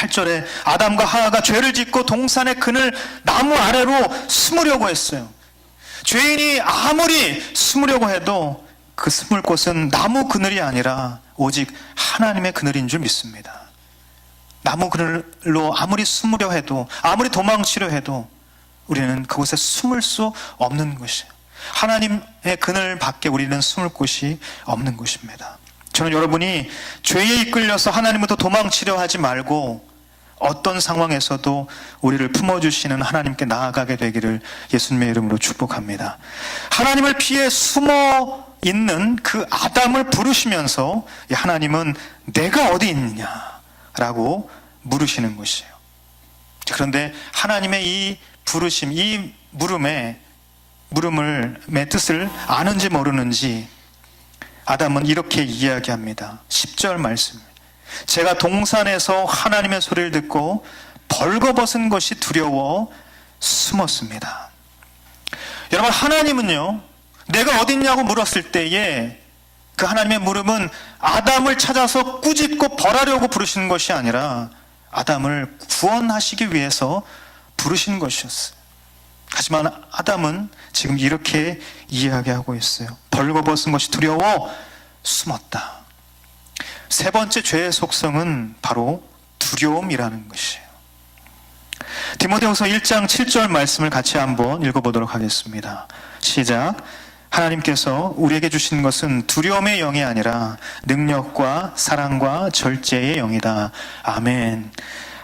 8절에 아담과 하와가 죄를 짓고 동산의 그늘 나무 아래로 숨으려고 했어요. 죄인이 아무리 숨으려고 해도 그 숨을 곳은 나무 그늘이 아니라 오직 하나님의 그늘인 줄 믿습니다. 나무 그늘로 아무리 숨으려 해도, 아무리 도망치려 해도 우리는 그곳에 숨을 수 없는 것이에요. 하나님의 그늘 밖에 우리는 숨을 곳이 없는 것입니다. 저는 여러분이 죄에 이끌려서 하나님부터 도망치려 하지 말고 어떤 상황에서도 우리를 품어주시는 하나님께 나아가게 되기를 예수님의 이름으로 축복합니다. 하나님을 피해 숨어 있는 그 아담을 부르시면서 하나님은 내가 어디 있느냐라고 물으시는 것이에요. 그런데 하나님의 이 부르심, 이 물음의 뜻을 아는지 모르는지 아담은 이렇게 이야기합니다. 10절 말씀. 제가 동산에서 하나님의 소리를 듣고 벌거벗은 것이 두려워 숨었습니다. 여러분, 하나님은요, 내가 어디 있냐고 물었을 때에 그 하나님의 물음은 아담을 찾아서 꾸짖고 벌하려고 부르시는 것이 아니라 아담을 구원하시기 위해서 부르신 것이었어요. 하지만 아담은 지금 이렇게 이야기하고 있어요. 벌거벗은 것이 두려워 숨었다. 세 번째 죄의 속성은 바로 두려움이라는 것이에요. 디모데후서 1장 7절 말씀을 같이 한번 읽어보도록 하겠습니다. 시작. 하나님께서 우리에게 주신 것은 두려움의 영이 아니라 능력과 사랑과 절제의 영이다. 아멘.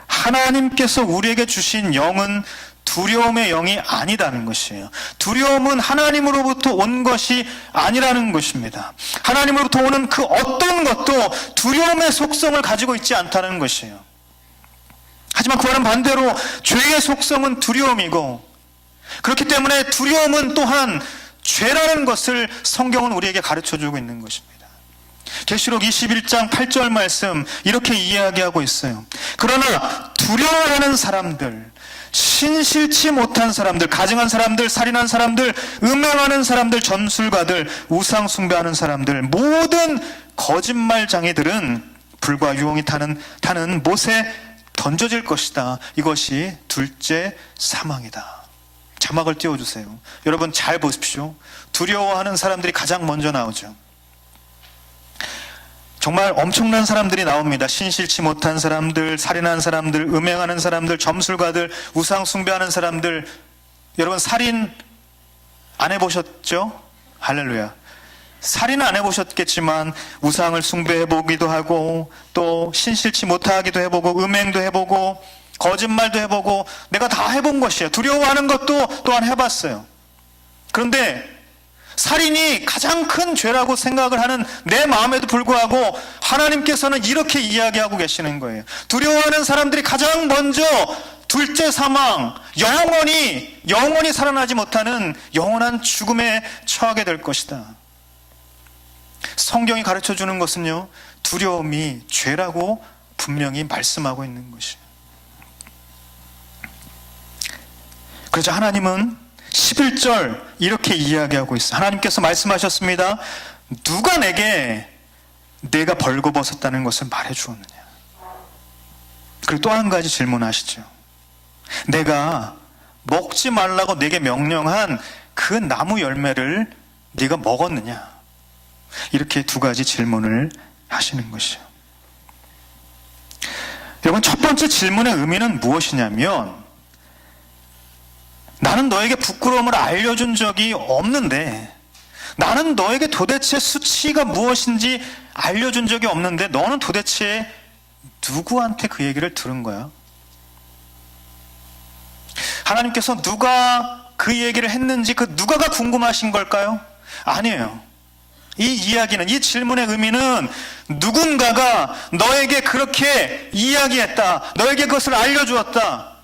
하나님께서 우리에게 주신 영은 두려움의 영이 아니다는 것이에요. 두려움은 하나님으로부터 온 것이 아니라는 것입니다. 하나님으로부터 오는 그 어떤 것도 두려움의 속성을 가지고 있지 않다는 것이에요. 하지만 그와는 반대로 죄의 속성은 두려움이고, 그렇기 때문에 두려움은 또한 죄라는 것을 성경은 우리에게 가르쳐주고 있는 것입니다. 계시록 21장 8절 말씀 이렇게 이야기하고 있어요. 그러나 두려워하는 사람들, 신실치 못한 사람들, 가증한 사람들, 살인한 사람들, 음행하는 사람들, 점술가들, 우상 숭배하는 사람들, 모든 거짓말장이들은 불과 유황이 타는 못에 던져질 것이다. 이것이 둘째 사망이다. 자막을 띄워주세요. 여러분 잘 보십시오. 두려워하는 사람들이 가장 먼저 나오죠. 정말 엄청난 사람들이 나옵니다. 신실치 못한 사람들, 살인한 사람들, 음행하는 사람들, 점술가들, 우상 숭배하는 사람들. 여러분 살인 안 해보셨죠? 할렐루야. 살인은 안 해보셨겠지만 우상을 숭배해보기도 하고, 또 신실치 못하기도 해보고, 음행도 해보고, 거짓말도 해보고, 내가 다 해본 것이에요. 두려워하는 것도 또한 해봤어요. 그런데 살인이 가장 큰 죄라고 생각을 하는 내 마음에도 불구하고 하나님께서는 이렇게 이야기하고 계시는 거예요. 두려워하는 사람들이 가장 먼저 둘째 사망, 영원히 살아나지 못하는 영원한 죽음에 처하게 될 것이다. 성경이 가르쳐주는 것은요, 두려움이 죄라고 분명히 말씀하고 있는 것이에요. 그래서 하나님은 11절 이렇게 이야기하고 있어요. 하나님께서 말씀하셨습니다. 누가 내게 내가 벌거벗었다는 것을 말해 주었느냐. 그리고 또 한 가지 질문하시죠. 내가 먹지 말라고 내게 명령한 그 나무 열매를 네가 먹었느냐. 이렇게 두 가지 질문을 하시는 것이죠. 여러분, 첫 번째 질문의 의미는 무엇이냐면, 나는 너에게 부끄러움을 알려준 적이 없는데, 나는 너에게 도대체 수치가 무엇인지 알려준 적이 없는데 너는 도대체 누구한테 그 얘기를 들은 거야? 하나님께서 누가 그 얘기를 했는지 그 누가가 궁금하신 걸까요? 아니에요. 이 이야기는, 이 질문의 의미는 누군가가 너에게 그렇게 이야기했다, 너에게 그것을 알려주었다,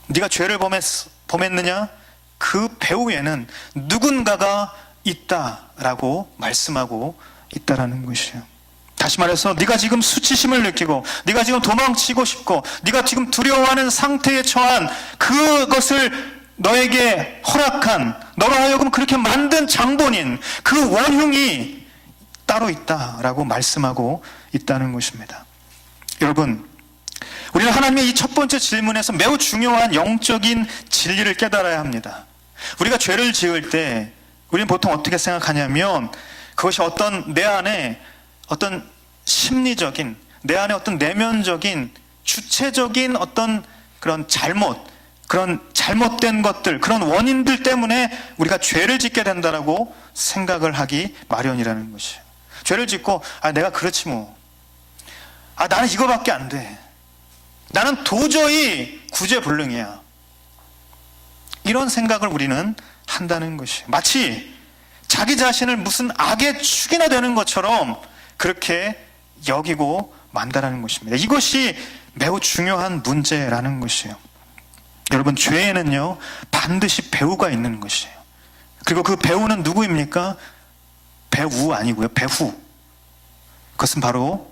네가 죄를 범했느냐? 그 배후에는 누군가가 있다라고 말씀하고 있다라는 것이에요. 다시 말해서 네가 지금 수치심을 느끼고, 네가 지금 도망치고 싶고, 네가 지금 두려워하는 상태에 처한 그것을 너에게 허락한, 너로 하여금 그렇게 만든 장본인, 그 원흉이 따로 있다라고 말씀하고 있다는 것입니다. 여러분, 우리는 하나님의 이 첫 번째 질문에서 매우 중요한 영적인 진리를 깨달아야 합니다. 우리가 죄를 지을 때 우리는 보통 어떻게 생각하냐면 그것이 어떤 내 안에 어떤 심리적인, 내 안에 어떤 내면적인 주체적인 어떤 그런 그런 잘못된 것들, 그런 원인들 때문에 우리가 죄를 짓게 된다라고 생각을 하기 마련이라는 것이에요. 죄를 짓고 내가 그렇지 뭐, 나는 이거밖에 안 돼, 나는 도저히 구제불능이야, 이런 생각을 우리는 한다는 것이에요. 마치 자기 자신을 무슨 악의 축이나 되는 것처럼 그렇게 여기고 만다라는 것입니다. 이것이 매우 중요한 문제라는 것이에요. 여러분, 죄에는요 반드시 배후가 있는 것이에요. 그리고 그 배후는 누구입니까? 배우 아니고요, 배후. 그것은 바로,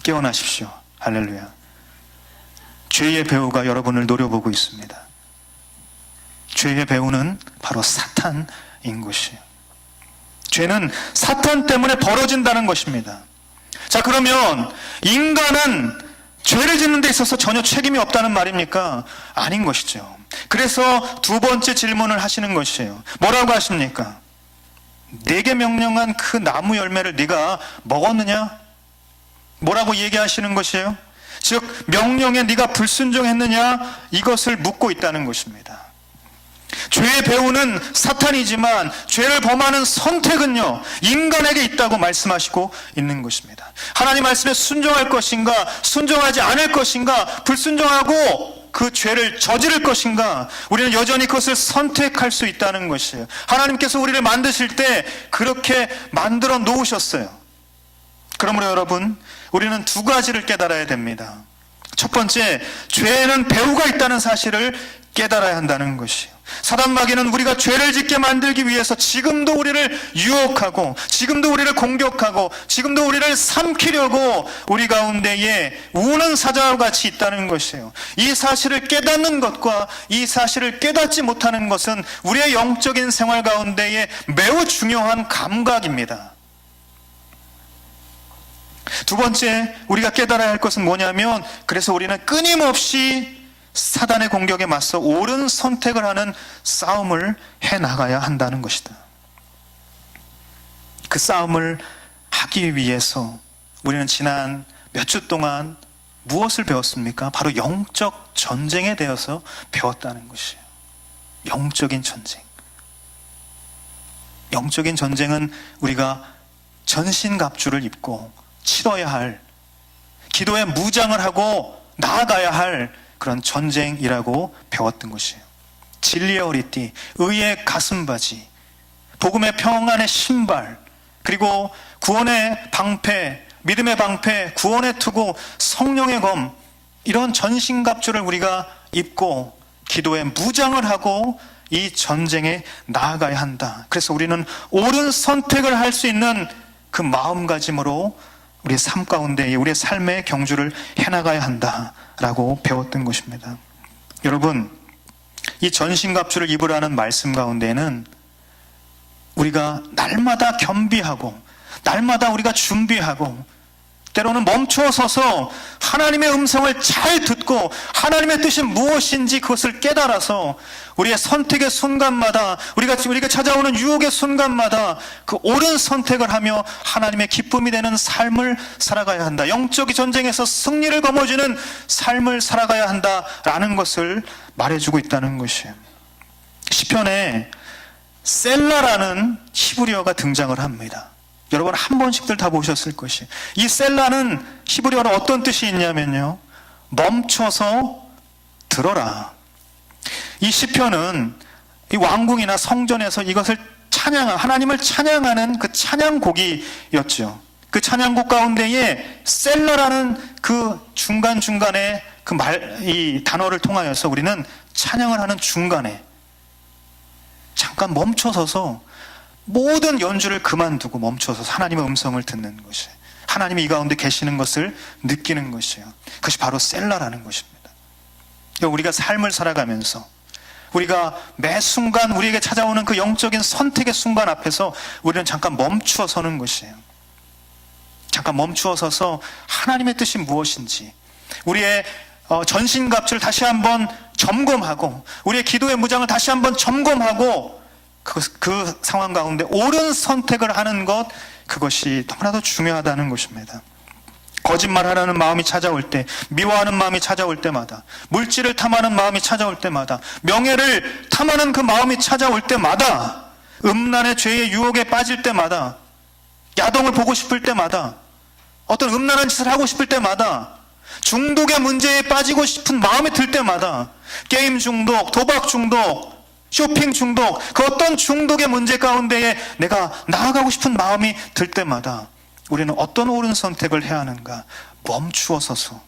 깨어나십시오. 할렐루야. 죄의 배후가 여러분을 노려보고 있습니다. 죄의 배후는 바로 사탄인 것이에요. 죄는 사탄 때문에 벌어진다는 것입니다. 자, 그러면 인간은 죄를 짓는 데 있어서 전혀 책임이 없다는 말입니까? 아닌 것이죠. 그래서 두 번째 질문을 하시는 것이에요. 뭐라고 하십니까? 내게 명령한 그 나무 열매를 네가 먹었느냐? 뭐라고 얘기하시는 것이에요? 즉, 명령에 네가 불순종했느냐? 이것을 묻고 있다는 것입니다. 죄의 배후는 사탄이지만 죄를 범하는 선택은요 인간에게 있다고 말씀하시고 있는 것입니다. 하나님 말씀에 순종할 것인가, 순종하지 않을 것인가, 불순종하고 그 죄를 저지를 것인가, 우리는 여전히 그것을 선택할 수 있다는 것이에요. 하나님께서 우리를 만드실 때 그렇게 만들어 놓으셨어요. 그러므로 여러분, 우리는 두 가지를 깨달아야 됩니다. 첫 번째, 죄에는 배후가 있다는 사실을 깨달아야 한다는 것이에요. 사단 마귀는 우리가 죄를 짓게 만들기 위해서 지금도 우리를 유혹하고, 지금도 우리를 공격하고, 지금도 우리를 삼키려고 우리 가운데에 우는 사자와 같이 있다는 것이에요. 이 사실을 깨닫는 것과 이 사실을 깨닫지 못하는 것은 우리의 영적인 생활 가운데에 매우 중요한 감각입니다. 두 번째, 우리가 깨달아야 할 것은 뭐냐면, 그래서 우리는 끊임없이 사단의 공격에 맞서 옳은 선택을 하는 싸움을 해나가야 한다는 것이다. 그 싸움을 하기 위해서 우리는 지난 몇 주 동안 무엇을 배웠습니까? 바로 영적 전쟁에 대해서 배웠다는 것이에요. 영적인 전쟁. 영적인 전쟁은 우리가 전신갑주를 입고 치러야 할, 기도에 무장을 하고 나아가야 할 그런 전쟁이라고 배웠던 것이에요. 진리의 허리띠, 의의 가슴바지, 복음의 평안의 신발, 그리고 구원의 방패, 믿음의 방패, 구원의 투구, 성령의 검, 이런 전신갑주를 우리가 입고 기도에 무장을 하고 이 전쟁에 나아가야 한다. 그래서 우리는 옳은 선택을 할 수 있는 그 마음가짐으로 우리의 삶 가운데 우리의 삶의 경주를 해나가야 한다라고 배웠던 것입니다. 여러분, 이 전신갑주를 입으라는 말씀 가운데는 우리가 날마다 겸비하고, 날마다 우리가 준비하고, 때로는 멈춰서서 하나님의 음성을 잘 듣고 하나님의 뜻이 무엇인지 그것을 깨달아서 우리의 선택의 순간마다, 우리가 찾아오는 유혹의 순간마다 그 옳은 선택을 하며 하나님의 기쁨이 되는 삶을 살아가야 한다. 영적인 전쟁에서 승리를 거머쥐는 삶을 살아가야 한다라는 것을 말해주고 있다는 것이에요. 시편에 셀라라는 히브리어가 등장을 합니다. 여러분 한 번씩들 다 보셨을 것이에요. 이 셀라는 히브리어로 어떤 뜻이 있냐면요, 멈춰서 들어라. 이 시편은 이 왕궁이나 성전에서 이것을 하나님을 찬양하는 그 찬양곡이었죠. 그 찬양곡 가운데에 셀라라는 그 중간중간에 이 단어를 통하여서 우리는 찬양을 하는 중간에 잠깐 멈춰서서 모든 연주를 그만두고 멈춰서 하나님의 음성을 듣는 것이에요. 하나님이 이 가운데 계시는 것을 느끼는 것이에요. 그것이 바로 셀라라는 것입니다. 우리가 삶을 살아가면서 우리가 매 순간 우리에게 찾아오는 그 영적인 선택의 순간 앞에서 우리는 잠깐 멈추어 서는 것이에요. 잠깐 멈추어 서서 하나님의 뜻이 무엇인지, 우리의 전신갑주를 다시 한번 점검하고 우리의 기도의 무장을 다시 한번 점검하고 그 상황 가운데 옳은 선택을 하는 것, 그것이 너무나도 중요하다는 것입니다. 거짓말하려는 마음이 찾아올 때, 미워하는 마음이 찾아올 때마다, 물질을 탐하는 마음이 찾아올 때마다, 명예를 탐하는 그 마음이 찾아올 때마다, 음란의 죄의 유혹에 빠질 때마다, 야동을 보고 싶을 때마다, 어떤 음란한 짓을 하고 싶을 때마다, 중독의 문제에 빠지고 싶은 마음이 들 때마다, 게임 중독, 도박 중독, 쇼핑 중독, 그 어떤 중독의 문제 가운데에 내가 나아가고 싶은 마음이 들 때마다 우리는 어떤 옳은 선택을 해야 하는가? 멈추어 서서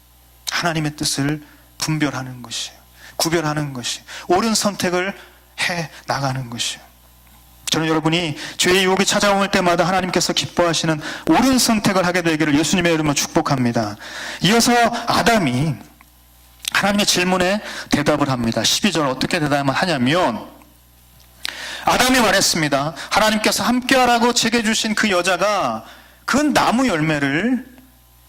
하나님의 뜻을 분별하는 것이에요. 구별하는 것이 옳은 선택을 해 나가는 것이에요. 저는 여러분이 죄의 유혹이 찾아올 때마다 하나님께서 기뻐하시는 옳은 선택을 하게 되기를 예수님의 이름으로 축복합니다. 이어서 아담이 하나님의 질문에 대답을 합니다. 12절 어떻게 대답을 하냐면, 아담이 말했습니다. 하나님께서 함께하라고 제게 주신 그 여자가 그 나무 열매를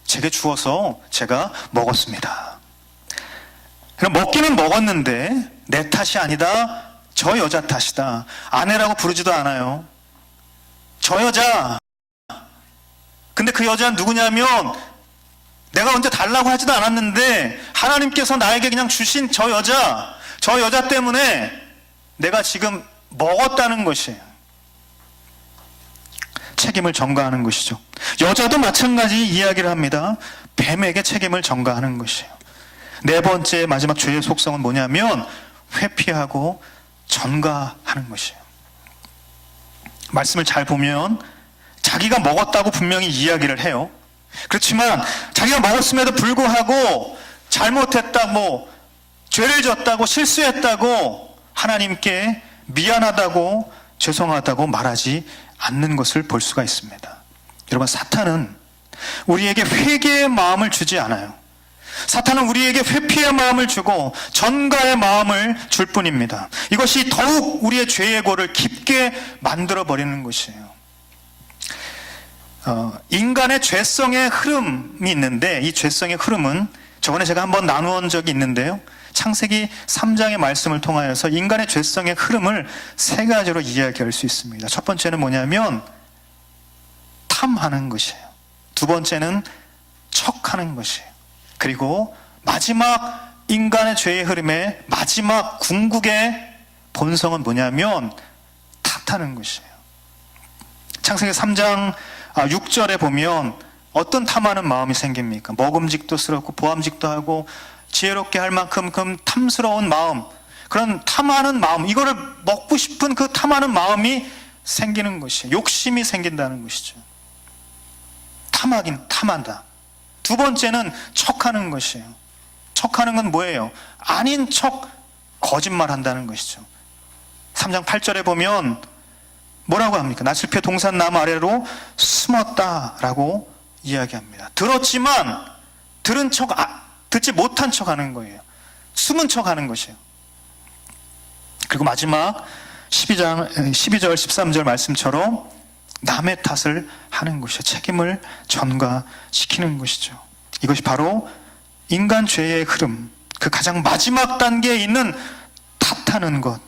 제게 주어서 제가 먹었습니다. 그럼 먹기는 먹었는데 내 탓이 아니다, 저 여자 탓이다. 아내라고 부르지도 않아요. 저 여자. 근데 그 여자는 누구냐면, 내가 언제 달라고 하지도 않았는데 하나님께서 나에게 그냥 주신 저 여자 때문에 내가 지금 먹었다는 것이에요. 책임을 전가하는 것이죠. 여자도 마찬가지 이야기를 합니다. 뱀에게 책임을 전가하는 것이에요. 네 번째 마지막 죄의 속성은 뭐냐면 회피하고 전가하는 것이에요. 말씀을 잘 보면 자기가 먹었다고 분명히 이야기를 해요. 그렇지만 자기가 먹었음에도 불구하고 잘못했다, 죄를 졌다고, 실수했다고 하나님께 미안하다고, 죄송하다고 말하지 않는 것을 볼 수가 있습니다. 여러분, 사탄은 우리에게 회개의 마음을 주지 않아요. 사탄은 우리에게 회피의 마음을 주고 전가의 마음을 줄 뿐입니다. 이것이 더욱 우리의 죄의 골을 깊게 만들어버리는 것이에요. 인간의 죄성의 흐름이 있는데, 이 죄성의 흐름은 저번에 제가 한번 나누어 적이 있는데요, 창세기 3장의 말씀을 통하여서 인간의 죄성의 흐름을 세 가지로 이야기할 수 있습니다. 첫 번째는 뭐냐면 탐하는 것이에요. 두 번째는 척하는 것이에요. 그리고 마지막 인간의 죄의 흐름의 마지막 궁극의 본성은 뭐냐면 탓하는 것이에요. 창세기 3장 6절에 보면 어떤 탐하는 마음이 생깁니까? 먹음직도 스럽고 보암직도 하고 지혜롭게 할 만큼 탐스러운 마음, 그런 탐하는 마음, 이거를 먹고 싶은 그 탐하는 마음이 생기는 것이에요. 욕심이 생긴다는 것이죠. 탐한다. 두 번째는 척하는 것이에요. 척하는 건 뭐예요? 아닌 척 거짓말한다는 것이죠. 3장 8절에 보면 뭐라고 합니까? 나실표 동산나무 아래로 숨었다라고 이야기합니다. 들었지만 들은 척, 듣지 못한 척 하는 거예요. 숨은 척 하는 것이에요. 그리고 마지막 12절 13절 말씀처럼 남의 탓을 하는 것이에요. 책임을 전가시키는 것이죠. 이것이 바로 인간 죄의 흐름, 그 가장 마지막 단계에 있는 탓하는 것,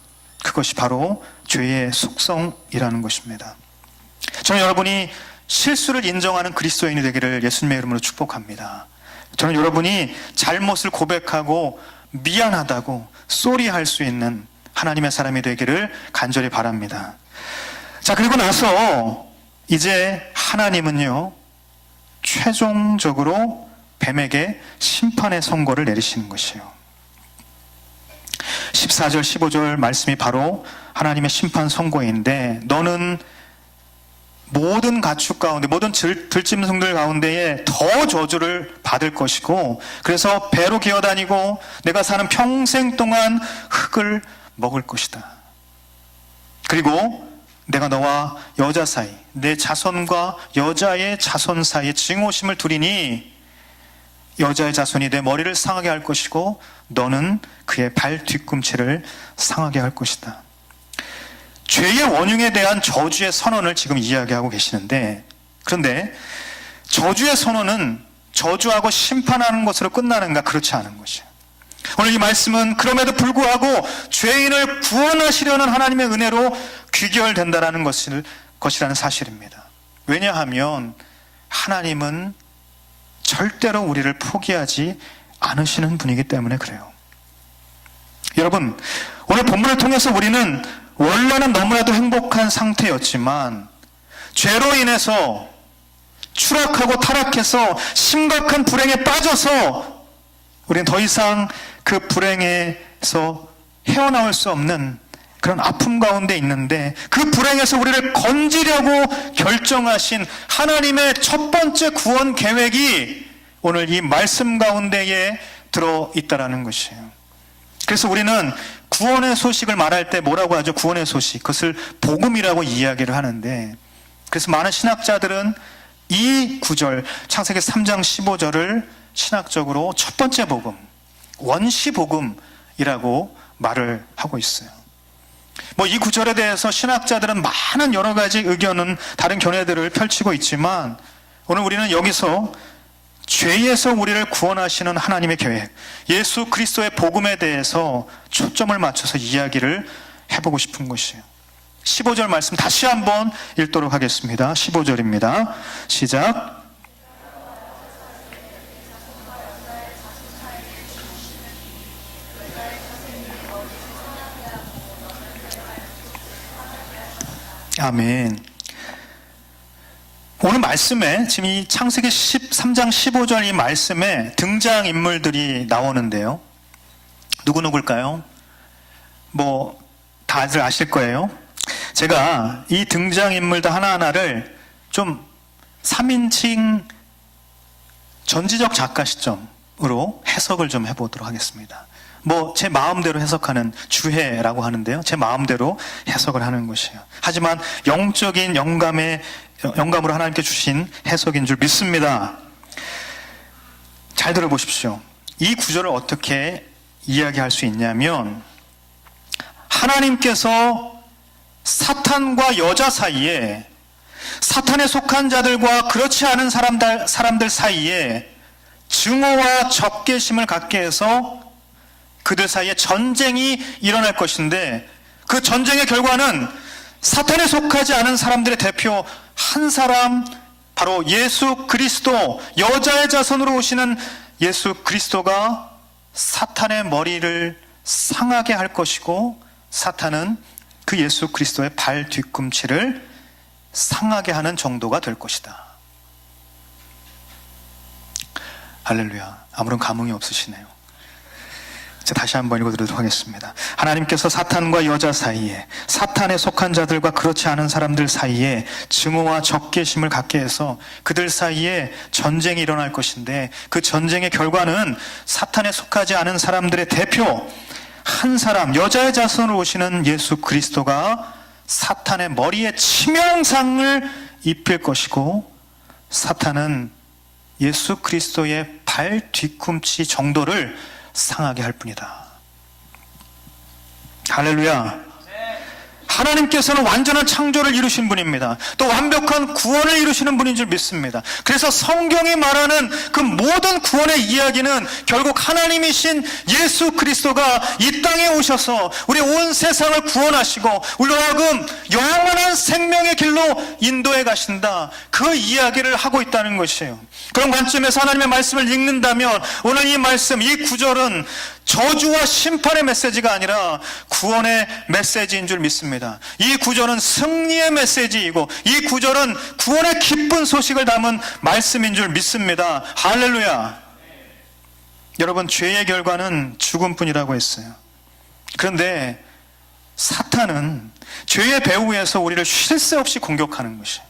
그것이 바로 죄의 속성이라는 것입니다. 저는 여러분이 실수를 인정하는 그리스도인이 되기를 예수님의 이름으로 축복합니다. 저는 여러분이 잘못을 고백하고 미안하다고 쏘리할 수 있는 하나님의 사람이 되기를 간절히 바랍니다. 자, 그리고 나서 이제 하나님은요, 최종적으로 뱀에게 심판의 선고를 내리시는 것이에요. 14절 15절 말씀이 바로 하나님의 심판 선고인데, 너는 모든 가축 가운데, 모든 들짐승들 가운데에 더 저주를 받을 것이고, 그래서 배로 기어다니고 내가 사는 평생 동안 흙을 먹을 것이다. 그리고 내가 너와 여자 사이, 내 자손과 여자의 자손 사이에 증오심을 두리니 여자의 자손이 내 머리를 상하게 할 것이고 너는 그의 발 뒤꿈치를 상하게 할 것이다. 죄의 원흉에 대한 저주의 선언을 지금 이야기하고 계시는데, 그런데 저주의 선언은 저주하고 심판하는 것으로 끝나는가? 그렇지 않은 것이에요. 오늘 이 말씀은 그럼에도 불구하고 죄인을 구원하시려는 하나님의 은혜로 귀결된다는 것이라는 사실입니다. 왜냐하면 하나님은 절대로 우리를 포기하지 않으시는 분이기 때문에 그래요. 여러분, 오늘 본문을 통해서 우리는 원래는 너무나도 행복한 상태였지만 죄로 인해서 추락하고 타락해서 심각한 불행에 빠져서 우리는 더 이상 그 불행에서 헤어나올 수 없는 그런 아픔 가운데 있는데, 그 불행에서 우리를 건지려고 결정하신 하나님의 첫 번째 구원 계획이 오늘 이 말씀 가운데에 들어있다라는 것이에요. 그래서 우리는 구원의 소식을 말할 때 뭐라고 하죠? 구원의 소식. 그것을 복음이라고 이야기를 하는데, 그래서 많은 신학자들은 이 구절, 창세기 3장 15절을 신학적으로 첫 번째 복음, 원시 복음이라고 말을 하고 있어요. 이 구절에 대해서 신학자들은 많은 여러 가지 의견은, 다른 견해들을 펼치고 있지만, 오늘 우리는 여기서 죄에서 우리를 구원하시는 하나님의 계획, 예수 그리스도의 복음에 대해서 초점을 맞춰서 이야기를 해보고 싶은 것이에요. 15절 말씀 다시 한번 읽도록 하겠습니다. 15절입니다. 시작. 아멘. 오늘 말씀에, 지금 이 창세기 13장 15절 이 말씀에 등장인물들이 나오는데요. 누구일까요? 다들 아실 거예요. 제가 이 등장인물들 하나하나를 좀 3인칭 전지적 작가 시점으로 해석을 좀 해보도록 하겠습니다. 제 마음대로 해석하는 주해라고 하는데요. 제 마음대로 해석을 하는 것이에요. 하지만 영적인 영감으로 하나님께 주신 해석인 줄 믿습니다. 잘 들어보십시오. 이 구절을 어떻게 이야기할 수 있냐면, 하나님께서 사탄과 여자 사이에, 사탄에 속한 자들과 그렇지 않은 사람들 사이에 증오와 적개심을 갖게 해서 그들 사이에 전쟁이 일어날 것인데, 그 전쟁의 결과는 사탄에 속하지 않은 사람들의 대표 한 사람, 바로 예수 그리스도, 여자의 자손으로 오시는 예수 그리스도가 사탄의 머리를 상하게 할 것이고, 사탄은 그 예수 그리스도의 발 뒤꿈치를 상하게 하는 정도가 될 것이다. 할렐루야. 아무런 감흥이 없으시네요. 다시 한번 읽어드리도록 하겠습니다. 하나님께서 사탄과 여자 사이에, 사탄에 속한 자들과 그렇지 않은 사람들 사이에 증오와 적개심을 갖게 해서 그들 사이에 전쟁이 일어날 것인데, 그 전쟁의 결과는 사탄에 속하지 않은 사람들의 대표 한 사람, 여자의 자손으로 오시는 예수 그리스도가 사탄의 머리에 치명상을 입힐 것이고, 사탄은 예수 그리스도의 발 뒤꿈치 정도를 상하게 할 뿐이다. 할렐루야. 하나님께서는 완전한 창조를 이루신 분입니다. 또 완벽한 구원을 이루시는 분인 줄 믿습니다. 그래서 성경이 말하는 그 모든 구원의 이야기는 결국 하나님이신 예수 그리스도가 이 땅에 오셔서 우리 온 세상을 구원하시고 우리로 하여금 영원한 생명의 길로 인도해 가신다, 그 이야기를 하고 있다는 것이에요. 그런 관점에서 하나님의 말씀을 읽는다면 오늘 이 말씀, 이 구절은 저주와 심판의 메시지가 아니라 구원의 메시지인 줄 믿습니다. 이 구절은 승리의 메시지이고, 이 구절은 구원의 기쁜 소식을 담은 말씀인 줄 믿습니다. 할렐루야. 여러분, 죄의 결과는 죽음뿐이라고 했어요. 그런데 사탄은 죄의 배후에서 우리를 쉴 새 없이 공격하는 것이에요.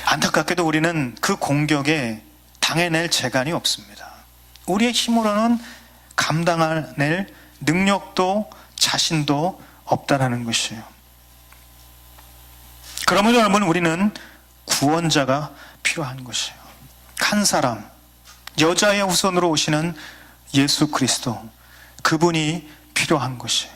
안타깝게도 우리는 그 공격에 당해낼 재간이 없습니다. 우리의 힘으로는 감당해낼 능력도 자신도 없다라는 것이에요. 그러면 여러분, 우리는 구원자가 필요한 것이에요. 한 사람, 여자의 후손으로 오시는 예수 그리스도, 그분이 필요한 것이에요.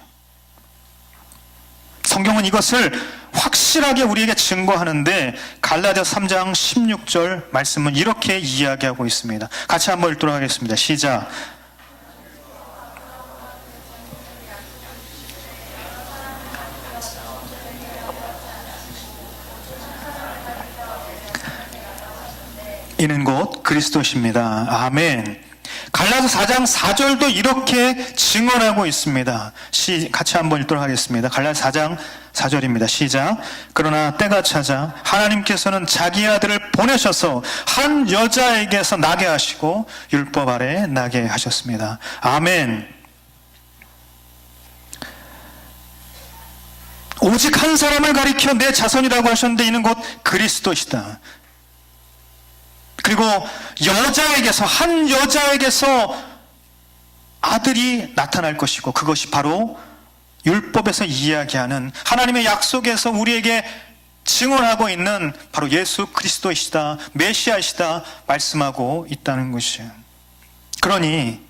성경은 이것을 확실하게 우리에게 증거하는데 갈라디아서 3장 16절 말씀은 이렇게 이야기하고 있습니다. 같이 한번 읽도록 하겠습니다. 시작. 이는 곧 그리스도십니다. 아멘. 갈라디아서 4장 4절도 이렇게 증언하고 있습니다. 같이 한번 읽도록 하겠습니다. 갈라디아서 4장 4절입니다. 시작. 그러나 때가 차자 하나님께서는 자기 아들을 보내셔서 한 여자에게서 나게 하시고 율법 아래 나게 하셨습니다. 아멘. 오직 한 사람을 가리켜 내 자손이라고 하셨는데 이는 곧 그리스도시다. 그리고 한 여자에게서 아들이 나타날 것이고, 그것이 바로 율법에서 이야기하는 하나님의 약속에서 우리에게 증언하고 있는 바로 예수 그리스도이시다, 메시아이시다 말씀하고 있다는 것이에요. 그러니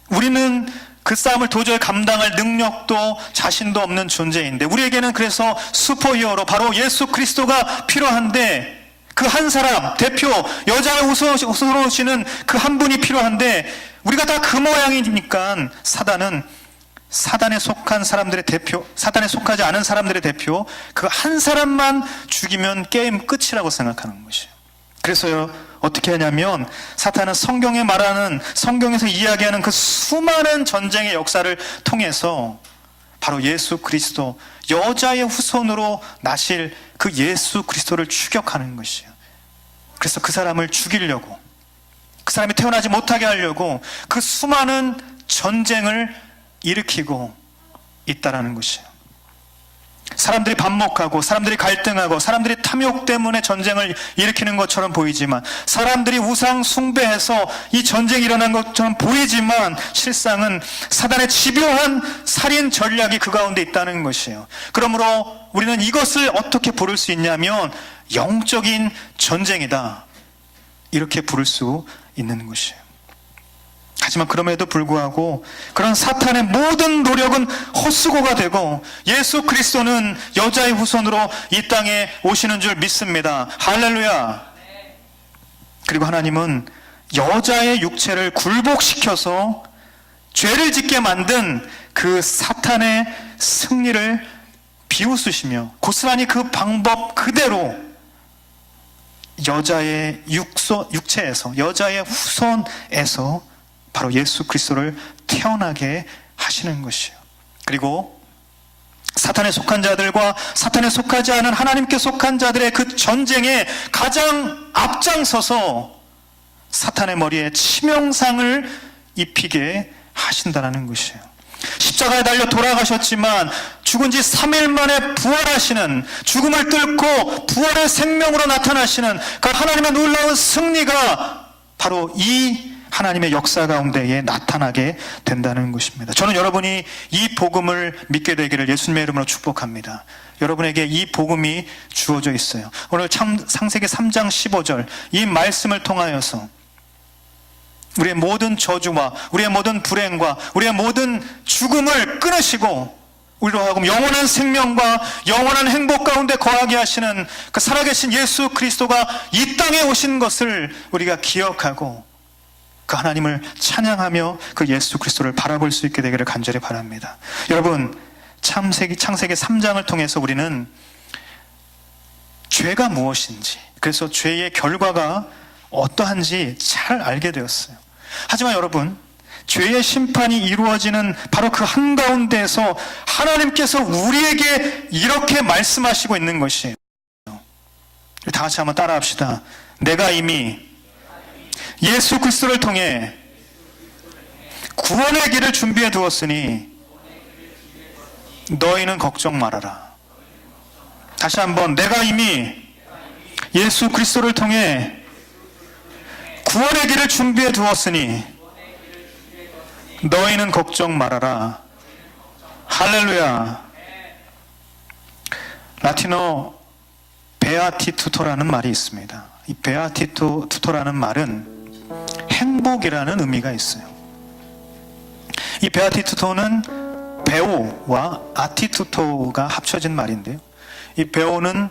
우리는 그 싸움을 도저히 감당할 능력도 자신도 없는 존재인데, 우리에게는 그래서 슈퍼히어로 바로 예수 그리스도가 필요한데, 그 한 사람, 대표, 여자의 우스러우시는 그 한 분이 필요한데, 우리가 다 그 모양이니까 사단에 속한 사람들의 대표, 사단에 속하지 않은 사람들의 대표, 그 한 사람만 죽이면 게임 끝이라고 생각하는 것이에요. 그래서요, 어떻게 하냐면, 사탄은 성경에서 이야기하는 그 수많은 전쟁의 역사를 통해서 바로 예수 그리스도, 여자의 후손으로 나실 그 예수 그리스도를 추격하는 것이에요. 그래서 그 사람을 죽이려고, 그 사람이 태어나지 못하게 하려고 그 수많은 전쟁을 일으키고 있다라는 것이에요. 사람들이 반목하고, 사람들이 갈등하고, 사람들이 탐욕 때문에 전쟁을 일으키는 것처럼 보이지만, 사람들이 우상 숭배해서 이 전쟁이 일어난 것처럼 보이지만, 실상은 사단의 집요한 살인 전략이 그 가운데 있다는 것이에요. 그러므로 우리는 이것을 어떻게 부를 수 있냐면 영적인 전쟁이다, 이렇게 부를 수 있는 것이에요. 하지만 그럼에도 불구하고 그런 사탄의 모든 노력은 헛수고가 되고, 예수 그리스도는 여자의 후손으로 이 땅에 오시는 줄 믿습니다. 할렐루야. 그리고 하나님은 여자의 육체를 굴복시켜서 죄를 짓게 만든 그 사탄의 승리를 비웃으시며, 고스란히 그 방법 그대로 여자의 육체에서, 여자의 후손에서 바로 예수 그리스도를 태어나게 하시는 것이에요. 그리고 사탄에 속한 자들과 사탄에 속하지 않은 하나님께 속한 자들의 그 전쟁에 가장 앞장서서 사탄의 머리에 치명상을 입히게 하신다는 것이에요. 십자가에 달려 돌아가셨지만 죽은 지 3일 만에 부활하시는, 죽음을 뚫고 부활의 생명으로 나타나시는 그 하나님의 놀라운 승리가 바로 이 하나님의 역사 가운데에 나타나게 된다는 것입니다. 저는 여러분이 이 복음을 믿게 되기를 예수님의 이름으로 축복합니다. 여러분에게 이 복음이 주어져 있어요. 오늘 창세기 3장 15절 이 말씀을 통하여서 우리의 모든 저주와 우리의 모든 불행과 우리의 모든 죽음을 끊으시고, 우리로 하여금 영원한 생명과 영원한 행복 가운데 거하게 하시는 그 살아계신 예수 그리스도가 이 땅에 오신 것을 우리가 기억하고 그 하나님을 찬양하며 그 예수 그리스도를 바라볼 수 있게 되기를 간절히 바랍니다. 여러분, 창세기 3장을 통해서 우리는 죄가 무엇인지, 그래서 죄의 결과가 어떠한지 잘 알게 되었어요. 하지만 여러분, 죄의 심판이 이루어지는 바로 그 한가운데에서 하나님께서 우리에게 이렇게 말씀하시고 있는 것이에요. 다 같이 한번 따라 합시다. 내가 이미 예수 그리스도를 통해 구원의 길을 준비해 두었으니 너희는 걱정 말아라. 다시 한번, 내가 이미 예수 그리스도를 통해 구원의 길을 준비해 두었으니 너희는 걱정 말아라. 할렐루야. 라틴어 베아티투토라는 말이 있습니다. 이 베아티투토라는 말은 행복이라는 의미가 있어요. 이 베아티투토는 베오와 아티투토가 합쳐진 말인데요. 이 베오는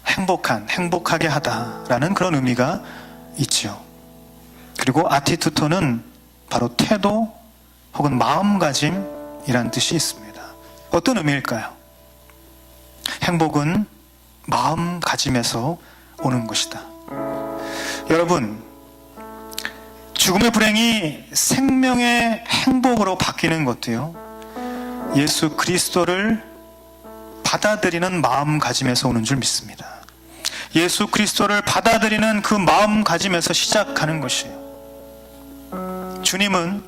행복하게 하다라는 그런 의미가 있죠. 그리고 아티투토는 바로 태도 혹은 마음가짐이란 뜻이 있습니다. 어떤 의미일까요? 행복은 마음가짐에서 오는 것이다. 여러분, 죽음의 불행이 생명의 행복으로 바뀌는 것도요, 예수 그리스도를 받아들이는 마음가짐에서 오는 줄 믿습니다. 예수 그리스도를 받아들이는 그 마음가짐에서 시작하는 것이에요. 주님은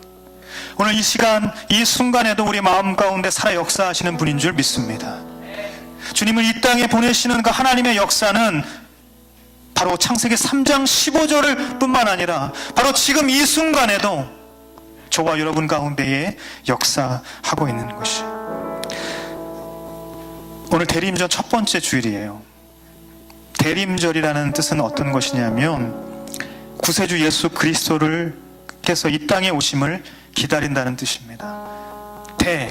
오늘 이 시간, 이 순간에도 우리 마음 가운데 살아 역사하시는 분인 줄 믿습니다. 주님을 이 땅에 보내시는 그 하나님의 역사는 바로 창세기 3장 15절을 뿐만 아니라 바로 지금 이 순간에도 저와 여러분 가운데에 역사하고 있는 것이에요. 오늘 대림절 첫 번째 주일이에요. 대림절이라는 뜻은 어떤 것이냐면 구세주 예수 그리스도께서 이 땅에 오심을 기다린다는 뜻입니다.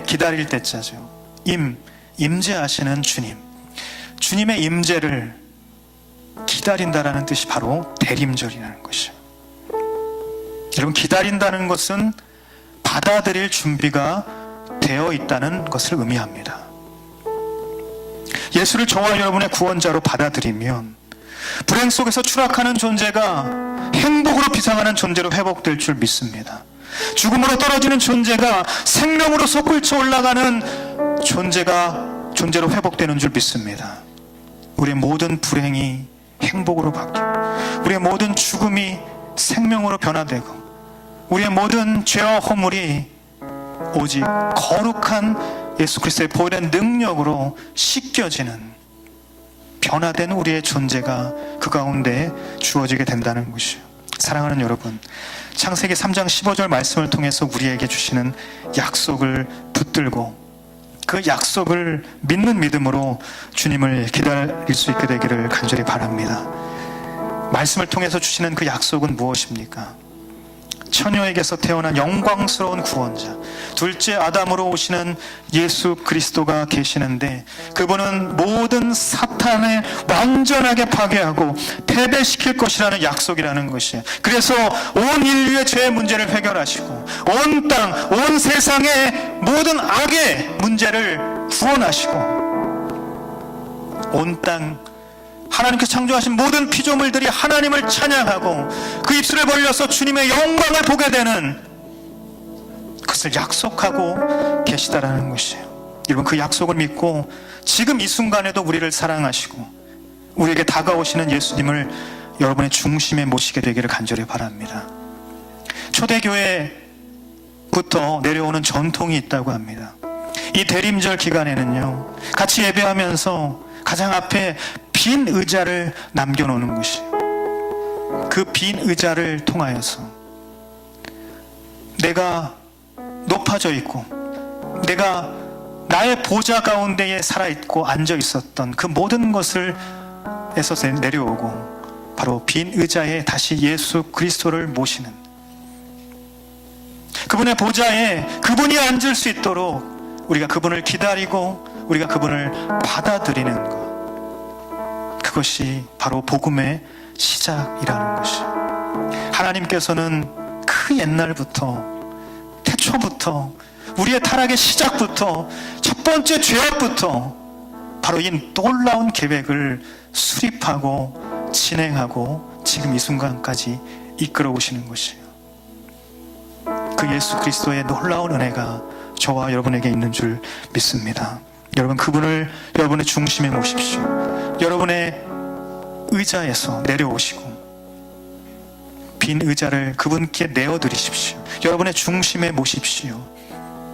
기다릴 때자죠. 임재하시는 주님, 주님의 임재를 기다린다라는 뜻이 바로 대림절이라는 것이에요. 여러분, 기다린다는 것은 받아들일 준비가 되어 있다는 것을 의미합니다. 예수를 저와 여러분의 구원자로 받아들이면 불행 속에서 추락하는 존재가 행복으로 비상하는 존재로 회복될 줄 믿습니다. 죽음으로 떨어지는 존재가 생명으로 솟구쳐 올라가는 존재로 회복되는 줄 믿습니다. 우리의 모든 불행이 행복으로 바뀌고, 우리의 모든 죽음이 생명으로 변화되고, 우리의 모든 죄와 허물이 오직 거룩한 예수 그리스도의 보혈의 능력으로 씻겨지는 변화된 우리의 존재가 그 가운데 주어지게 된다는 것이에요. 사랑하는 여러분, 창세기 3장 15절 말씀을 통해서 우리에게 주시는 약속을 붙들고 그 약속을 믿는 믿음으로 주님을 기다릴 수 있게 되기를 간절히 바랍니다. 말씀을 통해서 주시는 그 약속은 무엇입니까? 처녀에게서 태어난 영광스러운 구원자, 둘째 아담으로 오시는 예수 그리스도가 계시는데, 그분은 모든 사탄을 완전하게 파괴하고 패배시킬 것이라는 약속이라는 것이에요. 그래서 온 인류의 죄의 문제를 해결하시고 온 땅, 온 세상의 모든 악의 문제를 구원하시고 온 땅, 하나님께서 창조하신 모든 피조물들이 하나님을 찬양하고 그 입술을 벌려서 주님의 영광을 보게 되는 그것을 약속하고 계시다라는 것이에요. 여러분, 그 약속을 믿고 지금 이 순간에도 우리를 사랑하시고 우리에게 다가오시는 예수님을 여러분의 중심에 모시게 되기를 간절히 바랍니다. 초대교회부터 내려오는 전통이 있다고 합니다. 이 대림절 기간에는요, 같이 예배하면서 가장 앞에 빈 의자를 남겨놓는 것이에요. 그 빈 의자를 통하여서 내가 높아져 있고 내가 나의 보좌 가운데에 살아있고 앉아있었던 그 모든 것을 에서 내려오고 바로 빈 의자에 다시 예수 그리스도를 모시는, 그분의 보좌에 그분이 앉을 수 있도록 우리가 그분을 기다리고 우리가 그분을 받아들이는 것, 그것이 바로 복음의 시작이라는 것이에요. 하나님께서는 그 옛날부터, 태초부터, 우리의 타락의 시작부터, 첫 번째 죄악부터 바로 이 놀라운 계획을 수립하고 진행하고 지금 이 순간까지 이끌어 오시는 것이에요. 그 예수 그리스도의 놀라운 은혜가 저와 여러분에게 있는 줄 믿습니다. 여러분, 그분을 여러분의 중심에 모십시오. 여러분의 의자에서 내려오시고 빈 의자를 그분께 내어드리십시오. 여러분의 중심에 모십시오.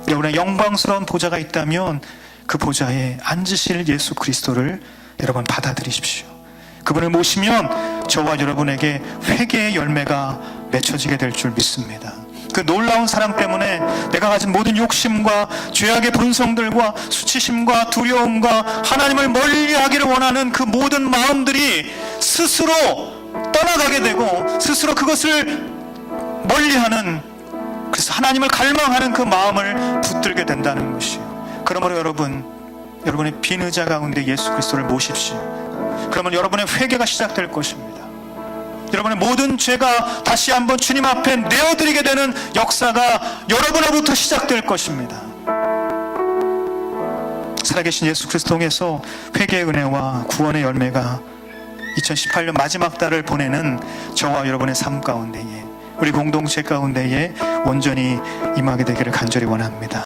여러분의 영광스러운 보좌가 있다면 그 보좌에 앉으실 예수 그리스도를 여러분 받아들이십시오. 그분을 모시면 저와 여러분에게 회개의 열매가 맺혀지게 될 줄 믿습니다. 그 놀라운 사랑 때문에 내가 가진 모든 욕심과 죄악의 본성들과 수치심과 두려움과 하나님을 멀리하기를 원하는 그 모든 마음들이 스스로 떠나가게 되고 스스로 그것을 멀리하는 그래서 하나님을 갈망하는 그 마음을 붙들게 된다는 것이요. 그러므로 여러분의 빈 의자 가운데 예수 그리스도를 모십시오. 그러면 여러분의 회개가 시작될 것입니다. 여러분의 모든 죄가 다시 한번 주님 앞에 내어드리게 되는 역사가 여러분으로부터 시작될 것입니다. 살아계신 예수 그리스도 통해서 회개의 은혜와 구원의 열매가 2018년 마지막 달을 보내는 저와 여러분의 삶 가운데에, 우리 공동체 가운데에 온전히 임하게 되기를 간절히 원합니다.